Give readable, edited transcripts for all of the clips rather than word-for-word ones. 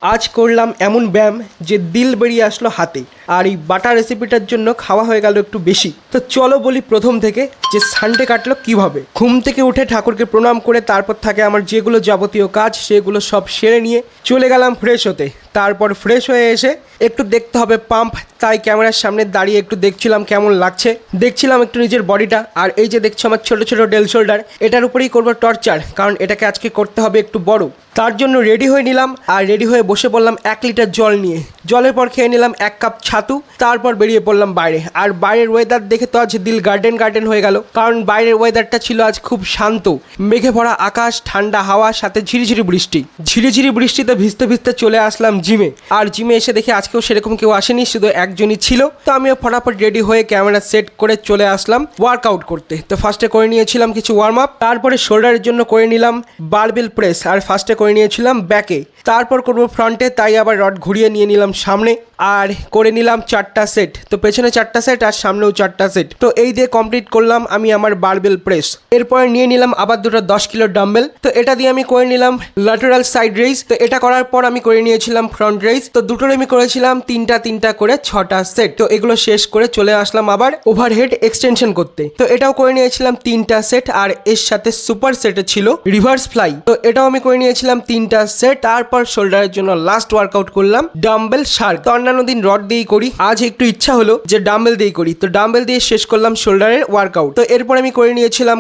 আজ করলাম এমন ব্যায়াম যে দিল বেরিয়ে আসলো হাতে। আর এই বাটার রেসিপিটার জন্য খাওয়া হয়ে গেল একটু বেশি। তো চলো বলি প্রথম থেকে যে সানডে কাটলো কিভাবে। ঘুম থেকে উঠে ঠাকুরকে প্রণাম করে তারপর থাকে আমার যেগুলো যাবতীয় কাজ সেগুলো সব সেরে নিয়ে চলে গেলাম ফ্রেশ হতে। তারপর ফ্রেশ হয়ে এসে একটু দেখতে হবে পাম্প, তাই ক্যামেরার সামনে দাঁড়িয়ে একটু দেখছিলাম কেমন লাগছে, দেখছিলাম একটু নিজের বডিটা। আর এই যে দেখছো আমার ছোট ছোট ডেল শোল্ডার, এটার উপরেই করবো টর্চার, কারণ এটাকে আজকে করতে হবে একটু বড়। তার জন্য রেডি হয়ে নিলাম আর রেডি হয়ে বসে পড়লাম 1 লিটার জল নিয়ে। জলের পর খেয়ে নিলাম 1 কাপ ছাতু, তারপর বেরিয়ে পড়লাম বাইরে। আর বাইরের ওয়েদার দেখে তো আজ দিল গার্ডেন গার্ডেন হয়ে গেল, কারণ বাইরের ওয়েদারটা ছিল আজ খুব শান্ত, মেঘে ভরা আকাশ, ঠান্ডা হাওয়া, সাথে ঝিরিঝিরি বৃষ্টি। ঝিরিঝিরি বৃষ্টিতে ভিজতে ভিজতে চলে আসলাম জিমে। আর জিমে এসে দেখি আজকেও সেরকম কেউ আসেনি, শুধু একজনই ছিল। তো আমিও ফটাফট রেডি হয়ে ক্যামেরা সেট করে চলে আসলাম ওয়ার্কআউট করতে। তো ফার্স্টে করে নিয়েছিলাম কিছু ওয়ার্ম আপ, তারপরে শোল্ডারের জন্য করে নিলাম বারবেল প্রেস, আর ফার্স্টে করে নিয়েছিলাম ব্যাকে, তারপর করবো ফ্রন্টে, তাই আবার রড ঘুরিয়ে নিয়ে নিলাম সামনে আর করে নিলাম 4টা সেট। তো পেছনে 4টা সেট আর সামনেও 4টা সেট। তো এই দিয়ে কমপ্লিট করলাম আমি আমার বারবেল প্রেস। এরপরে নিয়ে নিলাম আবার দুটো 10 কিলো ডাম্বেল। তো এটা দিয়ে আমি করে নিলাম ল্যাটারাল সাইড রেইজ। তো এটা করার পর আমি করে নিয়েছিলাম ফ্রন্ট রেইজ। তো দুটোর আমি করেছিলাম তিনটা করে 6টা সেট। তো এগুলো শেষ করে চলে আসলাম আবার ওভারহেড এক্সটেনশন করতে। তো এটাও করে নিয়েছিলাম 3টা সেট, আর এর সাথে সুপার সেটে ছিল রিভার্স ফ্লাই। তো এটাও আমি করে নিয়েছিলাম 3টা সেট। তারপর শোল্ডারের জন্য লাস্ট ওয়ার্কআউট করলাম ডাম্বেল শার্ক। তো অন্যান্য দিন রড দিয়েই করি, আজ একটু ইচ্ছা হলো যে ডাম্বেল দিয়েই করি। তো ডাম্বেল দিয়ে শেষ করলাম শোল্ডারের ওয়ার্কআউট। তো এরপর আমি করে নিয়েছিলাম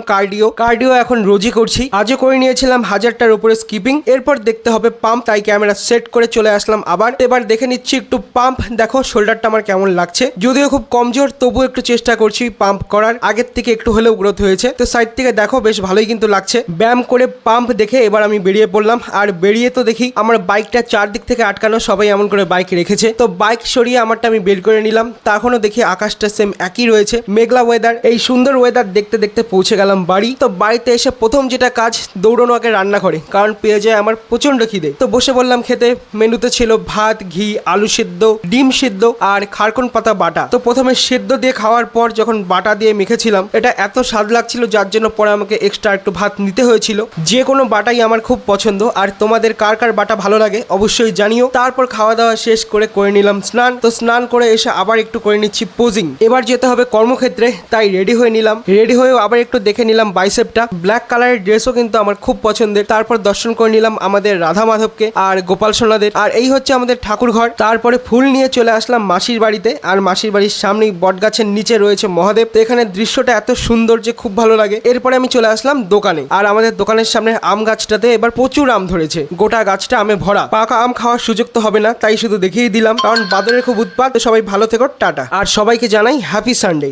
কার্ডিও এখন রোজই করছি। আজও করে নিয়েছিলাম 1000টার উপরে স্কিপিং। এরপর দেখতে হবে পাম্প, তাই ক্যামেরা সেট করে চলে আসলাম আবার। এবার দেখে নিচ্ছি একটু পাম্প। দেখো শোল্ডারটা আমার কেমন লাগছে, যদিও খুব কমজোর, তবুও একটু চেষ্টা করছি পাম্প করার। আগের থেকে একটু হলেও গ্রোথ হয়েছে। তো সাইড থেকে দেখো বেশ ভালোই কিন্তু লাগছে। ব্যায়াম করে পাম্প দেখে এবার আমি বেরিয়ে পড়লাম। আর বেরিয়ে তো দেখি আমার বাইকটা চারদিক থেকে আটকানো, সবাই এমন করে বাইক রেখেছে। তো বাইক সরিয়ে আমারটা আমি বের করে নিলাম। তখনও দেখি আকাশটা সেম একই রয়েছে, মেঘলা ওয়েদার। এই সুন্দর ওয়েদার দেখতে দেখতে পৌঁছে গেলাম বাড়ি। তো বাড়িতে এসে প্রথম যেটা কাজ, দৌড়ানো আগে রান্না করে, কারণ পেয়ে যায় আমার প্রচন্ড খিদে। তো বসে বললাম খেতে। মেনুতে ছিল ভাত, ঘি, আলু সিদ্ধ, ডিম সিদ্ধ আর খারকন পাতা বাটা। তো প্রথমে সিদ্ধ দিয়ে খাওয়ার পর যখন বাটা দিয়ে মেখেছিলাম, এটা এত স্বাদ লাগছিল যার জন্য পরে আমাকে এক্সট্রা একটু ভাত নিতে হয়েছিল। যে কোনো বাটাই আমার খুব পছন্দ, আর তোমাদের কার কার বাটা ভালো লাগে অবশ্যই জানিও। তারপর খাওয়া দাওয়া শেষ করে নিলাম স্নান। তো স্নান করে এসে আবার একটু করে নিচ্ছি পোজিং। এবার যেতে হবে কর্মক্ষেত্রে, তাই রেডি হয়ে নিলাম। রেডি হয়েও আবার একটু দেখে নিলাম বাইসেপটা। ব্ল্যাক কালারের ড্রেসও কিন্তু আমার খুব পছন্দের। তারপর দর্শন করে নিলাম আমাদের রাধা মাধবকে আর গোপাল সোনাদের। আর এই হচ্ছে আমাদের ঠাকুর ঘর। তারপরে ফুল নিয়ে চলে আসলাম মাসির বাড়িতে। আর মাসির বাড়ির সামনেই বটগাছের নিচে রয়েছে মহাদেব। তো এখানে দৃশ্যটা এত সুন্দর যে খুব ভালো লাগে। এরপরে আমি চলে আসলাম দোকানে। আর আমাদের দোকানের সামনে আম গাছটাতে এবার প্রচুর আম ধরেছে, গোটা গাছটা আমে ভরা। পাকা আম খাওয়ার সুযোগ তো হবে না, তাই শুধু দেখিয়ে দিলাম, কারণ বাদরের খুব উৎপাত। তো সবাই ভালো থেকো, টাটা। আর সবাইকে জানাই হ্যাপি সানডে।